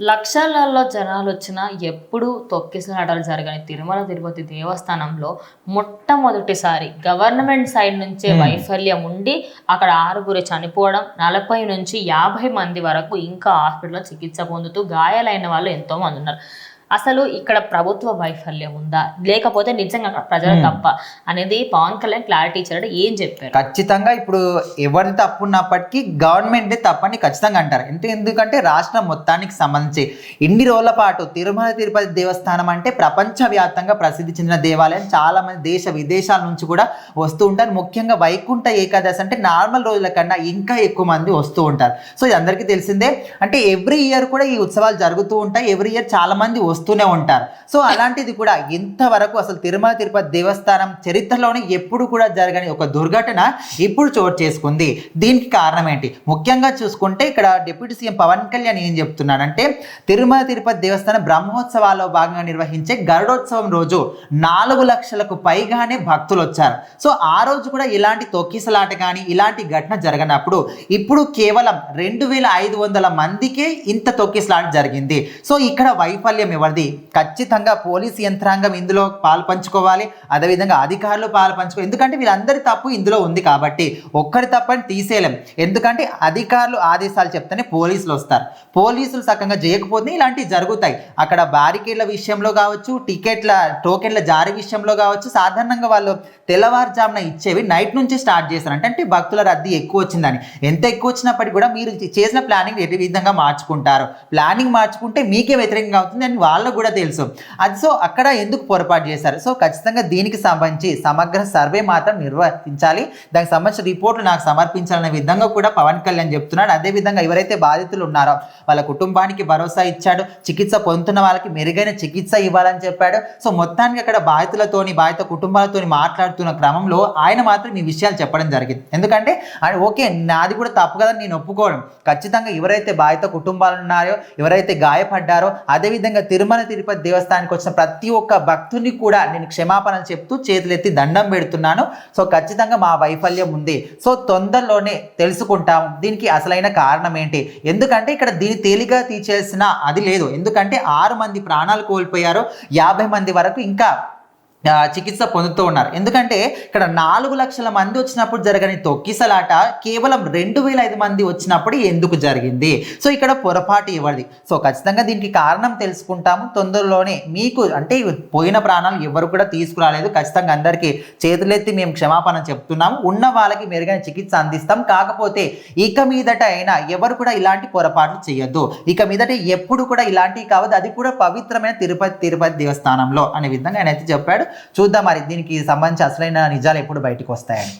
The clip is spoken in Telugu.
లక్షలలో జనాలొచ్చినా ఎప్పుడూ తొక్కిసలాటలు జరగని తిరుమల తిరుపతి దేవస్థానంలో మొట్టమొదటిసారి గవర్నమెంట్ సైడ్ నుంచే వైఫల్యం ఉండి అక్కడ 6 చనిపోవడం, 40 నుంచి 50 మంది వరకు ఇంకా హాస్పిటల్లో చికిత్స పొందుతూ గాయాలైన వాళ్ళు ఎంతోమంది ఉన్నారు. అసలు ఇక్కడ ప్రభుత్వ వైఫల్యం ఉందా, లేకపోతే నిజంగా అక్కడ ప్రజలు తప్ప అనేది పవన్ కళ్యాణ్ క్లారిటీ ఇచ్చారంటే ఏం చెప్పారు? ఖచ్చితంగా ఇప్పుడు ఎవరి తప్పు ఉన్నప్పటికీ గవర్నమెంటే తప్పని ఖచ్చితంగా అంటారు. ఎందుకంటే రాష్ట్రం మొత్తానికి సంబంధించి ఇన్ని రోజుల పాటు తిరుమల తిరుపతి దేవస్థానం అంటే ప్రపంచవ్యాప్తంగా ప్రసిద్ధి చెందిన దేవాలయం. చాలా మంది దేశ విదేశాల నుంచి కూడా వస్తూ ఉంటారు. ముఖ్యంగా వైకుంఠ ఏకాదశి అంటే నార్మల్ రోజుల కన్నా ఇంకా ఎక్కువ మంది వస్తూ ఉంటారు. సో ఇది అందరికీ తెలిసిందే. అంటే ఎవ్రీ ఇయర్ కూడా ఈ ఉత్సవాలు జరుగుతూ ఉంటాయి. ఎవ్రీ ఇయర్ చాలా మంది వస్తూనే ఉంటారు. సో అలాంటిది కూడా ఇంతవరకు అసలు తిరుమల తిరుపతి దేవస్థానం చరిత్రలోనే ఎప్పుడు కూడా జరగని ఒక దుర్ఘటన ఇప్పుడు చోటు చేసుకుంది. దీనికి కారణం ఏంటి? ముఖ్యంగా చూసుకుంటే ఇక్కడ డిప్యూటీ సీఎం పవన్ కళ్యాణ్ ఏం చెప్తున్నాడంటే, తిరుమల తిరుపతి దేవస్థానం బ్రహ్మోత్సవాల్లో భాగంగా నిర్వహించే గరుడోత్సవం రోజు 4 లక్షలకు పైగానే భక్తులు వచ్చారు. సో ఆ రోజు కూడా ఇలాంటి తొక్కిసలాట కానీ ఇలాంటి ఘటన జరగనప్పుడు ఇప్పుడు కేవలం 2500 మందికే ఇంత తొక్కిసలాట జరిగింది. సో ఇక్కడ వైఫల్యం ఎవరిది? ఖచ్చితంగా పోలీస్ యంత్రాంగం ఇందులో పాలు పంచుకోవాలి. అదేవిధంగా అధికారులు పాలు పంచుకోవాలి. ఎందుకంటే వీళ్ళందరి తప్పు ఇందులో ఉంది కాబట్టి ఒక్కరి తప్పని తీసేయలేం. ఎందుకంటే అధికారులు ఆదేశాలు చెప్తేనే పోలీసులు వస్తారు. పోలీసులు సక్కంగా చేయకపోతే ఇలాంటివి జరుగుతాయి. అక్కడ బ్యారికేడ్ల విషయంలో కావచ్చు, టోకెన్ల జారీ విషయంలో కావచ్చు, సాధారణంగా వాళ్ళు తెల్లవారుజామున ఇచ్చేవి నైట్ నుంచి స్టార్ట్ చేస్తారు. అంటే భక్తుల రద్దీ ఎక్కువ వచ్చిందని. ఎంత ఎక్కువ వచ్చినప్పటికీ కూడా మీరు చేసిన ప్లానింగ్ ఏ విధంగా మార్చుకుంటారు? ప్లానింగ్ మార్చుకుంటే మీకే వ్యతిరేకంగా అవుతుంది అని వాళ్ళకు కూడా తెలుసు. అది సో అక్కడ ఎందుకు పొరపాటు చేశారు? సో ఖచ్చితంగా దీనికి సంబంధించి సమగ్ర సర్వే మాత్రం నిర్వహించాలి. దానికి సంబంధించిన రిపోర్ట్లు నాకు సమర్పించాలనే విధంగా కూడా పవన్ కళ్యాణ్ చెప్తున్నాడు. అదేవిధంగా ఎవరైతే బాధితులు ఉన్నారో వాళ్ళ కుటుంబానికి భరోసా ఇచ్చాడు. చికిత్స పొందుతున్న వాళ్ళకి మెరుగైన చికిత్స ఇవ్వాలని చెప్పాడు. సో మొత్తానికి అక్కడ బాధిత కుటుంబాలతోని మాట్లాడుతున్న క్రమంలో ఆయన మాత్రం ఈ విషయాలు చెప్పడం జరిగింది. ఎందుకంటే ఓకే, నాది కూడా తప్పు కదా, నేను ఒప్పుకోవడం. ఖచ్చితంగా ఎవరైతే బాధిత కుటుంబాలు ఉన్నారో, ఎవరైతే గాయపడ్డారో, అదేవిధంగా తిరుమల తిరుపతి దేవస్థానానికి వచ్చిన ప్రతి ఒక్క భక్తుని కూడా నేను క్షమాపణలు చెప్తూ చేతులెత్తి దండం పెడుతున్నాను. సో ఖచ్చితంగా మా వైఫల్యం ఉంది. సో తొందరలోనే తెలుసుకుంటాము దీనికి అసలైన కారణం ఏంటి. ఎందుకంటే ఇక్కడ దీన్ని తేలిగా తీసేసిన అది లేదు. ఎందుకంటే 6 మంది ప్రాణాలు కోల్పోయారు. 50 మంది వరకు ఇంకా చికిత్స పొందుతూ ఉన్నారు. ఎందుకంటే ఇక్కడ 4 లక్షల మంది వచ్చినప్పుడు జరగని తొక్కిసలాట కేవలం 2005 మంది వచ్చినప్పుడు ఎందుకు జరిగింది? సో ఇక్కడ పొరపాటు ఎవరిది? సో ఖచ్చితంగా దీనికి కారణం తెలుసుకుంటాము తొందరలోనే. మీకు అంటే పోయిన ప్రాణాలు ఎవరు కూడా తీసుకురాలేదు. ఖచ్చితంగా అందరికీ చేతులెత్తి మేము క్షమాపణ చెప్తున్నాము. ఉన్న వాళ్ళకి మెరుగైన చికిత్స అందిస్తాం. కాకపోతే ఇక మీదట అయినా ఎవరు కూడా ఇలాంటి పొరపాట్లు చేయొద్దు. ఇక మీదట ఎప్పుడు కూడా ఇలాంటివి కావద్దు. అది కూడా పవిత్రమైన తిరుపతి దేవస్థానంలో అనే విధంగా ఆయన అయితే చెప్పాడు. చూద్దాం మరి దీనికి సంబంధించి అసలైన నిజాలు ఎప్పుడు బయటకు వస్తాయని.